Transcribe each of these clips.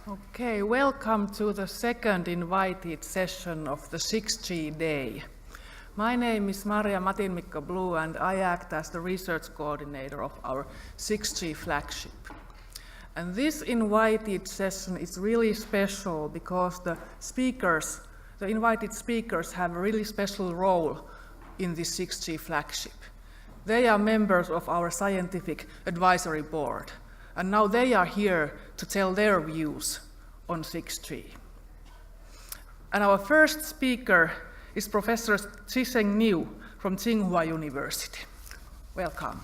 Okay, welcome to the second invited session of the 6G Day. My name is Maria Matinmikko Blue and I act as the research coordinator of our 6G flagship. And this invited session is really special because the invited speakers have a really special role in this 6G flagship. They are members of our scientific advisory board. And now they are here to tell their views on 6G. And our first speaker is Professor Zhisheng from Tsinghua University. Welcome.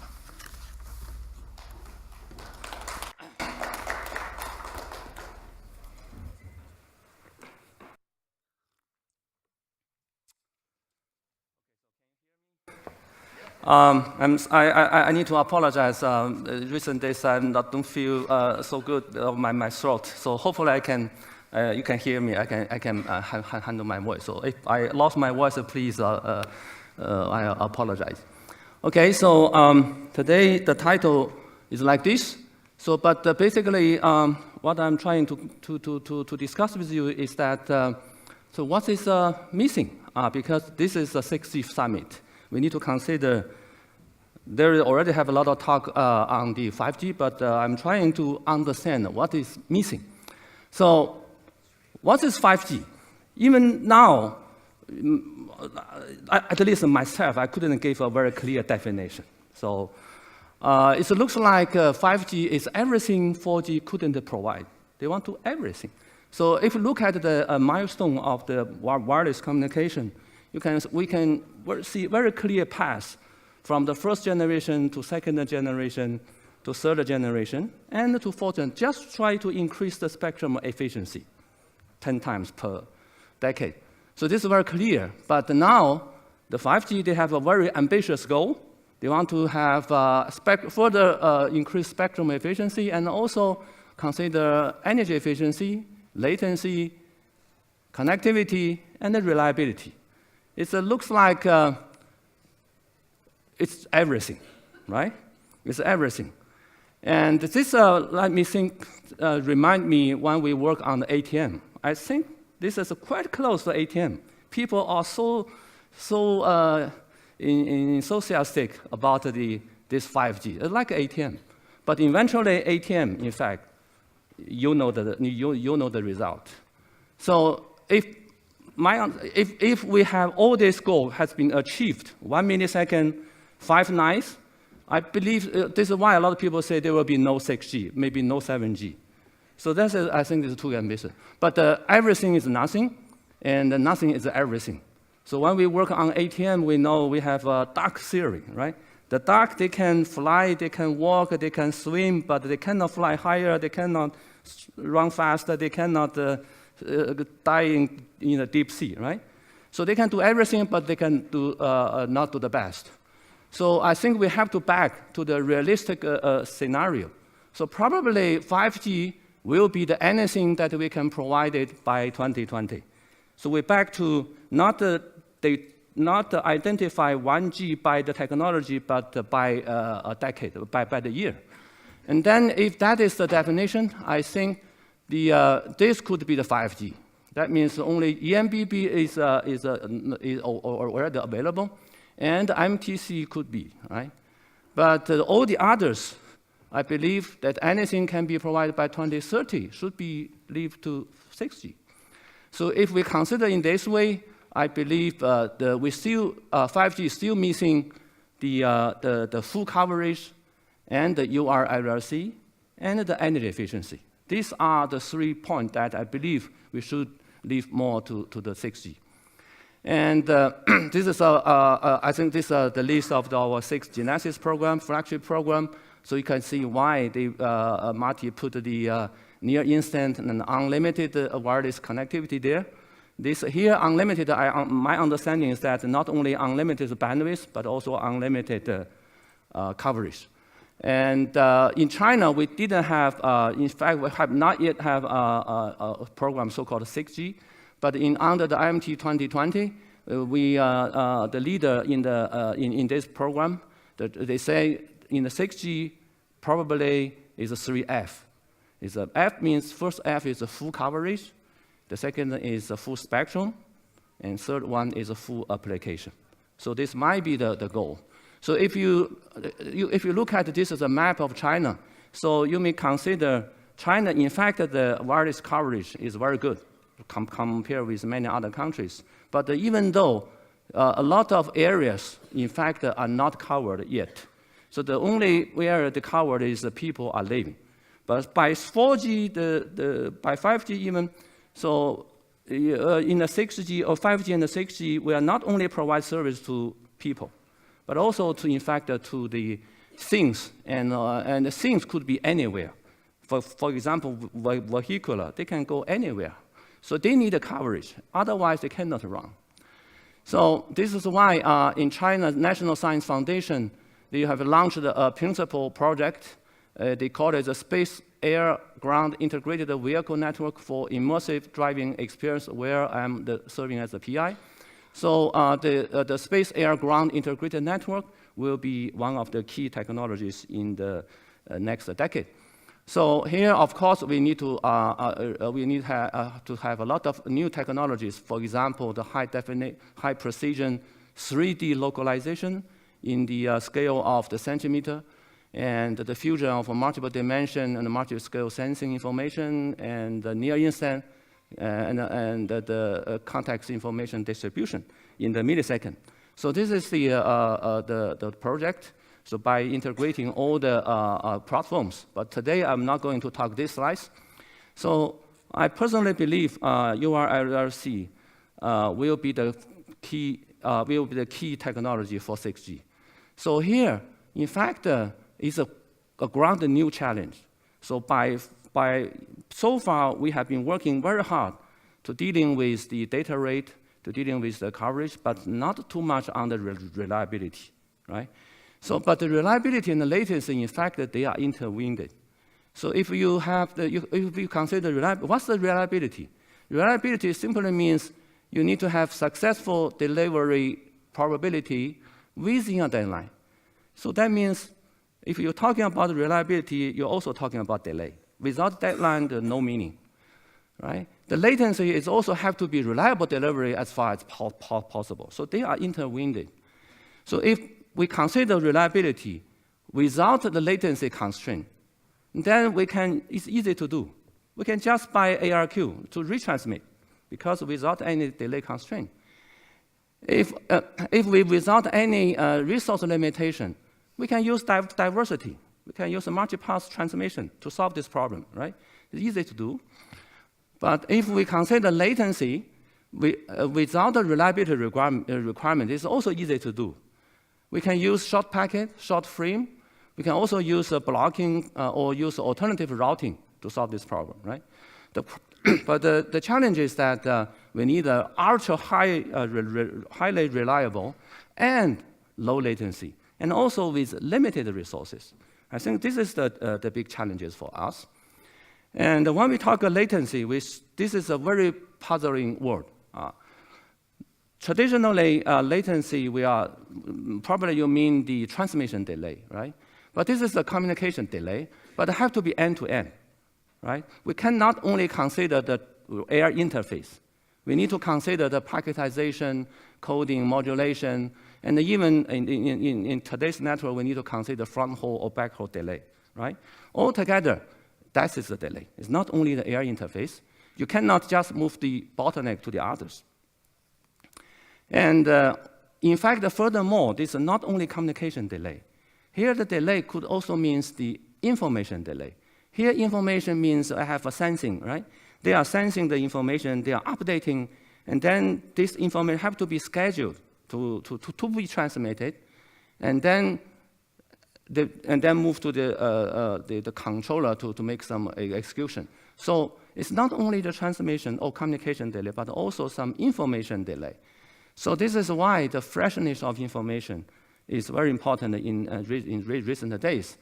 I need to apologize. Recent days I don't feel so good of my throat. So hopefully you can hear me. I can handle my voice. So if I lost my voice, please I apologize. Okay, so today the title is like this. So, but basically what I'm trying to discuss with you is that so what is missing? Because this is a 6G summit. We need to consider, there already have a lot of talk on the 5G, but I'm trying to understand what is missing. So what is 5G? Even now, at least myself, I couldn't give a very clear definition. So it looks like 5G is everything 4G couldn't provide. They want to everything. So if you look at the milestone of the wireless communication, we can see very clear path from the first generation to second generation to third generation and to fourth generation. Just try to increase the spectrum efficiency 10 times per decade. So this is very clear. But now, the 5G, they have a very ambitious goal. They want to have further increase spectrum efficiency and also consider energy efficiency, latency, connectivity, and reliability. It looks like it's everything, right? It's everything. And this, let me think, remind me when we work on the ATM. I think this is quite close to ATM. People are so enthusiastic about this 5G. It's like ATM. But eventually ATM, in fact, you know the result. So if we have all this goal has been achieved, 1 millisecond, 5 nines, I believe this is why a lot of people say there will be no 6G, maybe no 7G. So I think this is too ambitious. But everything is nothing, and nothing is everything. So when we work on ATM, we know we have a duck theory, right? The duck, they can fly, they can walk, they can swim, but they cannot fly higher, they cannot run faster, they cannot die in the deep sea, right? So they can do everything, but they can not do the best. So I think we have to back to the realistic scenario. So probably 5G will be the anything that we can provide it by 2020. So we're back to not identify 1G by the technology, but by a decade, by the year. And then if that is the definition, I think this could be the 5G. That means only eMBB is already available, and MTC could be, right? But all the others, I believe that anything can be provided by 2030 should be leave to 6G. So if we consider in this way, I believe 5G is still missing the full coverage and the UR/LLC and the energy efficiency. These are the 3 points that I believe we should leave more to the 6G. And this is, I think this is the list of our 6 Genesis program, flagship program. So you can see why Marty put the near instant and unlimited wireless connectivity there. This here, unlimited, my understanding is that not only unlimited bandwidth, but also unlimited coverage. And in China, we didn't have, in fact, we have not yet have a program so-called 6G, but under the IMT 2020, we the leader in this program. They say in the 6G probably is a 3F. F means, first F is a full coverage, the second is a full spectrum, and third one is a full application. So this might be the goal. So if you look at this as a map of China, so you may consider China, in fact, the wireless coverage is very good compared with many other countries. But even though a lot of areas, in fact, are not covered yet. So the only area they covered is the people are living. But by 4G, by 5G even, so in the 6G or 5G and the 6G, we are not only provide service to people, but also to, in fact, to the things, and the things could be anywhere. For example, vehicular, they can go anywhere. So they need a coverage, otherwise they cannot run. So this is why in China, National Science Foundation, they have launched a principal project. They call it the Space Air Ground Integrated Vehicle Network for Immersive Driving Experience, where I'm serving as a PI. So the Space Air Ground Integrated Network will be one of the key technologies in the next decade. So here, of course, we need to have a lot of new technologies. For example, the high precision 3D localization in the scale of the centimeter, and the fusion of multiple dimension and multiple scale sensing information, and the near instant and the context information distribution in the millisecond. So this is the project. So by integrating all the platforms, but today I'm not going to talk these slides. So I personally believe URLLC will be the key technology for 6G. So here, in fact, is a ground new challenge. So so far we have been working very hard to dealing with the data rate, to dealing with the coverage, but not too much on the reliability, right? So, but the reliability and the latency, in fact, they are intertwined. So if you consider reliability, what's the reliability? Reliability simply means you need to have successful delivery probability within a deadline. So that means if you're talking about reliability, you're also talking about delay. Without deadline, there's no meaning, right? The latency is also have to be reliable delivery as far as possible. So they are intertwined. So if we consider reliability without the latency constraint, then it's easy to do. We can just buy ARQ to retransmit, because without any delay constraint. If without any resource limitation, we can use diversity. We can use a multipath transmission to solve this problem, right? It's easy to do. But if we consider latency, without the reliability requirement, it's also easy to do. We can use short packet, short frame. We can also use blocking or use alternative routing to solve this problem, right? But the challenge is that we need an highly reliable and low latency, and also with limited resources. I think this is the big challenges for us. And when we talk latency, this is a very puzzling word. Traditionally, latency, probably you mean the transmission delay, right? But this is the communication delay, but it have to be end-to-end, right? We cannot only consider the air interface. We need to consider the packetization, coding, modulation, and even in today's network, we need to consider front haul or back haul delay, right? Altogether, that is the delay. It's not only the air interface. You cannot just move the bottleneck to the others. And in fact, furthermore, this is not only communication delay. Here, the delay could also mean the information delay. Here, information means I have a sensing, right? They are sensing the information, they are updating, and then this information have to be scheduled to be transmitted, and then move to the controller to make some execution. So it's not only the transmission or communication delay, but also some information delay. So this is why the freshness of information is very important in recent days.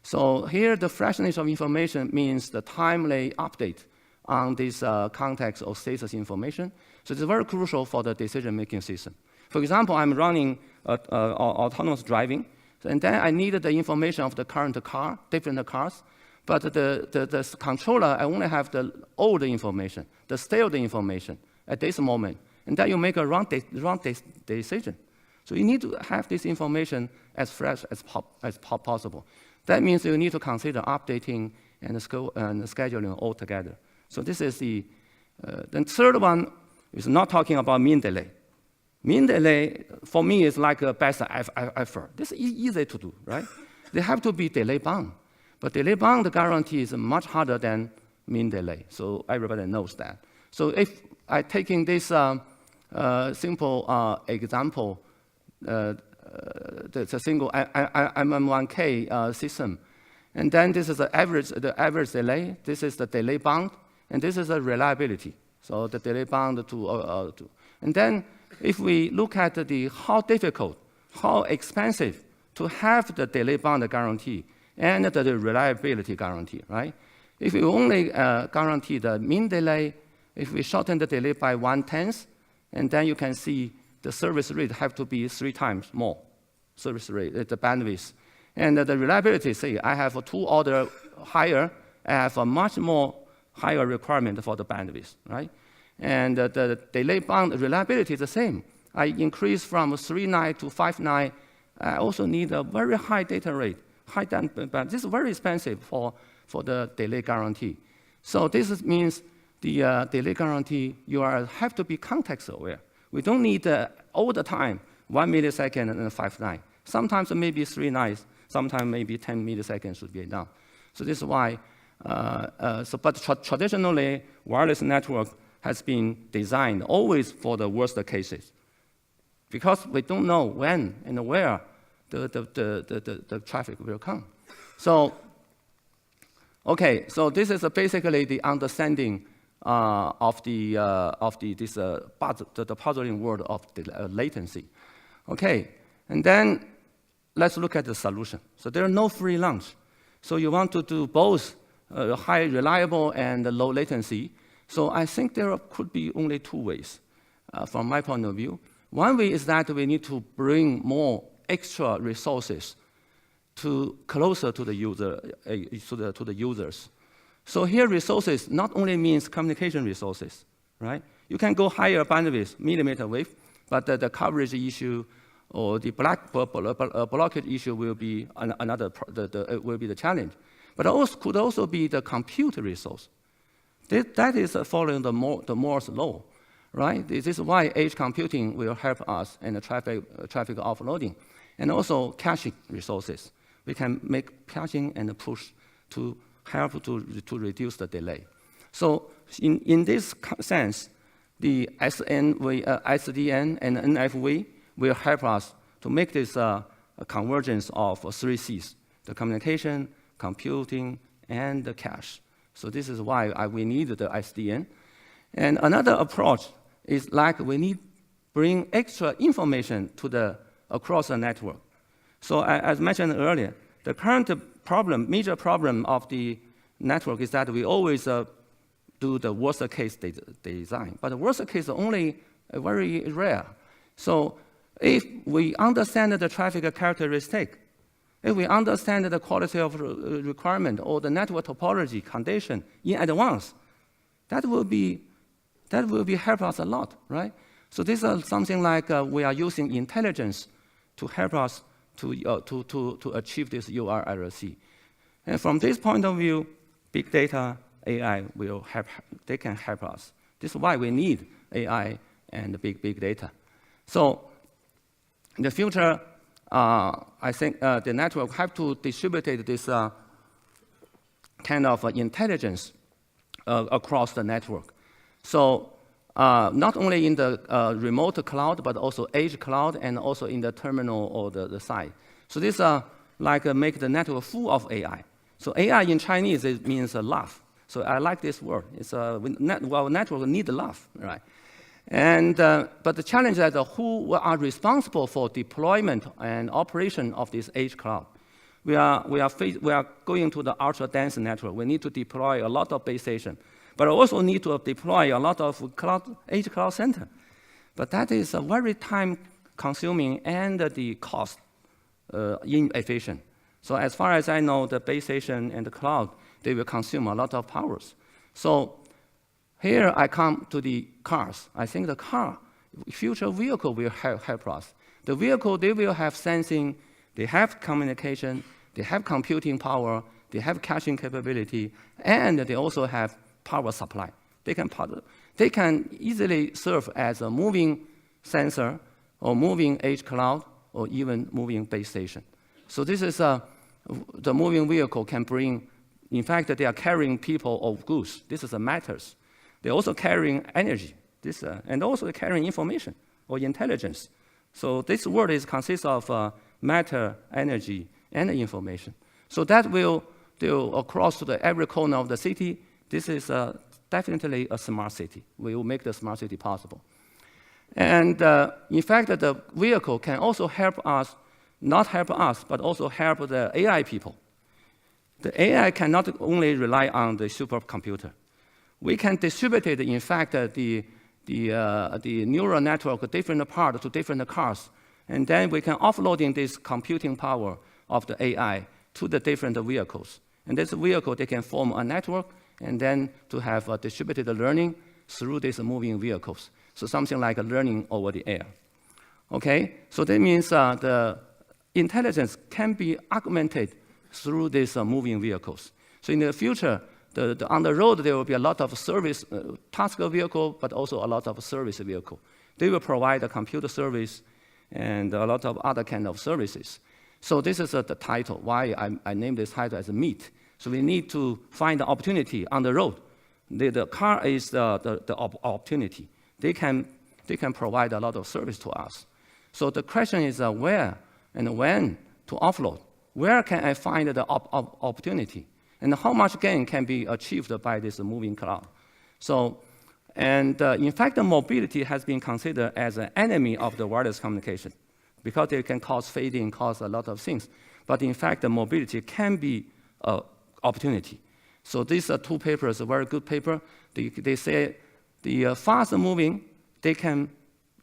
So here, the freshness of information means the timely update on this context or status information. So it's very crucial for the decision-making system. For example, I'm running autonomous driving, and then I need the information of the current car, different cars. but the controller, I only have the old information, the stale information at this moment, and then you make a wrong decision. So you need to have this information as fresh as possible. That means you need to consider updating and scheduling all together. So this is the third one is not talking about mean delay. Mean delay, for me, is like a best effort. This is easy to do, right? They have to be delay bound. But delay bound guarantee is much harder than mean delay. So everybody knows that. So if I taking this simple example, the single MM1K system, and then this is the average delay, this is the delay bound, and this is the reliability. So the delay bound and then if we look at how difficult, how expensive to have the delay bound guarantee and the reliability guarantee, right? If we only guarantee the mean delay, if we shorten the delay by 1/10, and then you can see the service rate have to be 3 times more service rate, the bandwidth. And the reliability, say, I have a 2 order higher, I have a much more higher requirement for the bandwidth, right? And the delay bound reliability is the same. I increase from 3.9 to 5.9. I also need a very high data rate, but this is very expensive for the delay guarantee. So this means the delay guarantee, you have to be context aware. We don't need all the time 1 millisecond and 5.9. Sometimes maybe 3.9, sometimes maybe 10 milliseconds should be enough. So this is why, but traditionally, wireless network has been designed always for the worst cases, because we don't know when and where the traffic will come. So, okay, so this is basically the understanding of the puzzling world of the latency. Okay, and then let's look at the solution. So there are no free lunch. So you want to do both high reliable and low latency. So I think there could be only 2 ways from my point of view. One way is that we need to bring more extra resources closer to the user, to the users. So here resources not only means communication resources, right? You can go higher bandwidth, millimeter wave, but the coverage issue or the blockage issue will be will be the challenge. But also could also be the compute resource. That is following the Moore's law, right? This is why edge computing will help us in the traffic offloading, and also caching resources. We can make caching and push to help to reduce the delay. So in this sense, the SDN and NFV will help us to make this a convergence of 3 Cs: the communication, computing, and the cache. So this is why we need the SDN. And another approach is like we need bring extra information to across the network. So as mentioned earlier, the current major problem of the network is that we always do the worst case design. But the worst case is only very rare. So if we understand the traffic characteristic, if we understand the quality of requirement or the network topology condition in advance, that will help us a lot, right? So this is something like we are using intelligence to help us to achieve this URLC. And from this point of view, big data, AI they can help us. This is why we need AI and big data. So in the future, I think the network have to distribute this kind of intelligence across the network. So not only in the remote cloud, but also edge cloud, and also in the terminal or the site. So this like make the network full of AI. So AI in Chinese, it means love. So I like this word. It's network need love, right? And but the challenge is who are responsible for deployment and operation of this edge cloud. We are going to the ultra dense network. We need to deploy a lot of base station, but also need to deploy a lot of edge cloud center. But that is a very time consuming and the cost inefficient. So as far as I know, the base station and the cloud they will consume a lot of powers. So here I come to the cars. I think the future vehicle will help us. The vehicle, they will have sensing, they have communication, they have computing power, they have caching capability, and they also have power supply. They can easily serve as a moving sensor or moving edge cloud or even moving base station. So this is the moving vehicle can bring, in fact, they are carrying people or goods. This is matters. They're also carrying energy, and also carrying information or intelligence. So this world consists of matter, energy, and information. So that will do across to every corner of the city. This is definitely a smart city. We will make the smart city possible. And in fact, the vehicle can also help us, not help us, but also help the AI people. The AI cannot only rely on the supercomputer. We can distribute it, in fact, the neural network, different parts to different cars. And then we can offloading this computing power of the AI to the different vehicles. And this vehicle, they can form a network and then to have distributed learning through these moving vehicles. So something like learning over the air. Okay, so that means the intelligence can be augmented through these moving vehicles. So in the future, on the road, there will be a lot of service task vehicle, but also a lot of service vehicle. They will provide a computer service and a lot of other kind of services. So this is the title, why I named this title as Meet. So we need to find the opportunity on the road. The car is the opportunity. They can provide a lot of service to us. So the question is where and when to offload. Where can I find the opportunity? And how much gain can be achieved by this moving cloud? So, and in fact, the mobility has been considered as an enemy of the wireless communication because it can cause fading, cause a lot of things. But in fact, the mobility can be an opportunity. So these are two papers, a very good paper. They say the fast moving, they can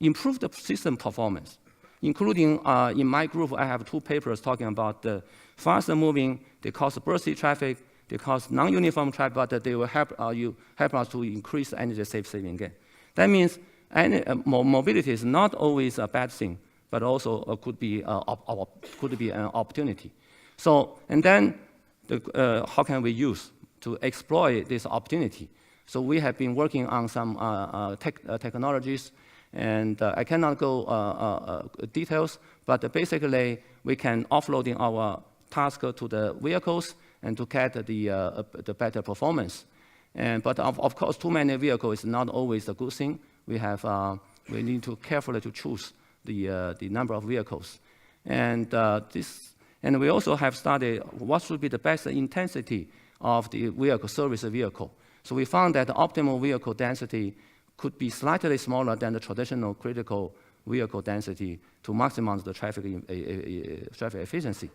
improve the system performance, including in my group, I have two papers talking about the fast moving, they cause bursty traffic, they cause non-uniform traffic, but they will help us to increase energy saving gain. That means mobility is not always a bad thing, but also could be an opportunity. So, and then how can we use to exploit this opportunity? So we have been working on some technologies, and I cannot go details, but basically we can offloading our task to the vehicles and to get the better performance. But of course, too many vehicles is not always a good thing. We need to carefully to choose the number of vehicles. And we also have studied what should be the best intensity of the service vehicle. So we found that the optimal vehicle density could be slightly smaller than the traditional critical vehicle density to maximize the traffic efficiency.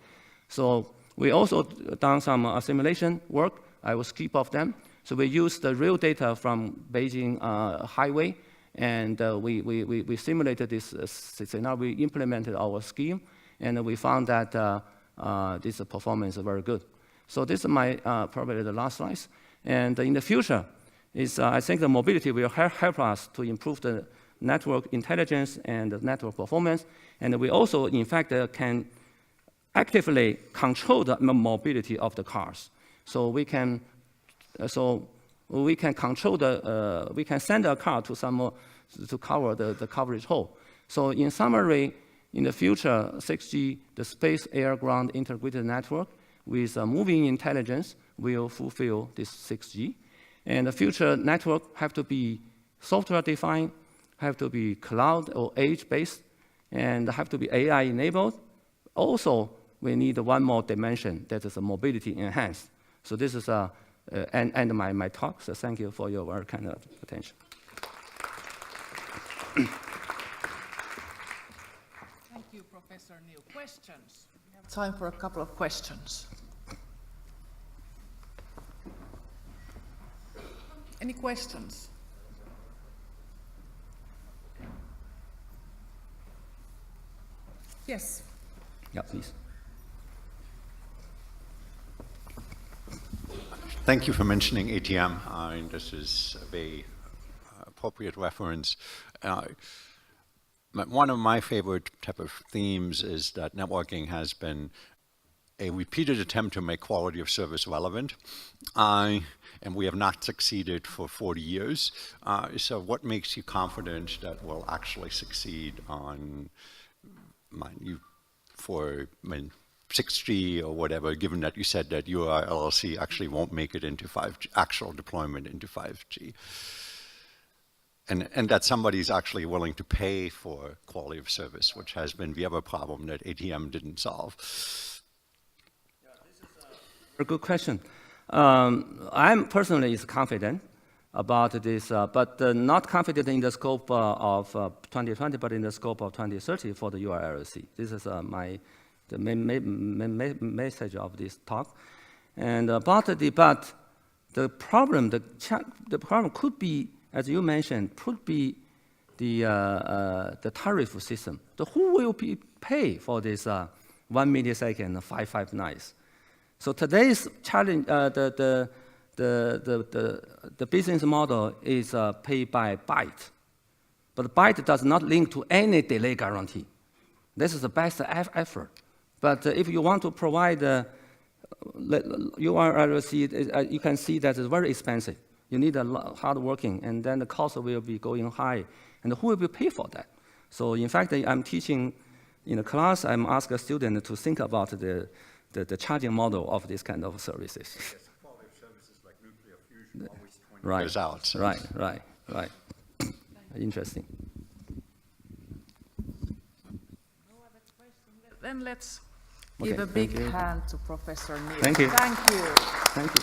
So we also done some simulation work. I will skip off them. So we used the real data from Beijing highway, and we simulated this scenario. We implemented our scheme, and we found that this performance is very good. So this is my probably the last slide. And in the future, I think the mobility will help us to improve the network intelligence and the network performance. And we also, in fact, can actively control the mobility of the cars. So we can control we can send a car to somewhere to cover the coverage hole. So in summary, in the future, 6G, the space, air, ground integrated network with moving intelligence will fulfill this 6G. And the future network have to be software-defined, have to be cloud or edge-based, and have to be AI-enabled. Also, we need one more dimension, that is mobility enhanced. So this is end my talk. So thank you for your very kind of attention. Thank you, Professor New. Questions? We have time for a couple of questions. Any questions? Yes. Yeah, please. Thank you for mentioning ATM. This is a very appropriate reference. One of my favorite type of themes is that networking has been a repeated attempt to make quality of service relevant, and we have not succeeded for 40 years. So what makes you confident that we'll actually succeed on 6G or whatever, given that you said that your LLC actually won't make it into 5G, actual deployment into 5G? And that somebody's actually willing to pay for quality of service, which has been the other problem that ATM didn't solve. Yeah, this is a good question. I'm personally confident about this, but not confident in the scope of 2020, but in the scope of 2030 for the URLC. This is the main message of this talk. And about the problem could be, as you mentioned, could be the tariff system. So who will pay for this 1 millisecond 559? So today's challenge, the business model is paid by byte, but byte does not link to any delay guarantee. This is the best effort. But if you want to provide URLC, you can see that it's very expensive. You need a lot hard working, and then the cost will be going high. And who will pay for that? So in fact, I'm teaching in a class, I'm asking a student to think about the charging model of this kind of services. Yes, quality of services like nuclear fusion, always 20 years out. So. Right. Interesting. No other questions? Then let's give a big hand to Professor Neil. Thank you. Thank you. Thank you.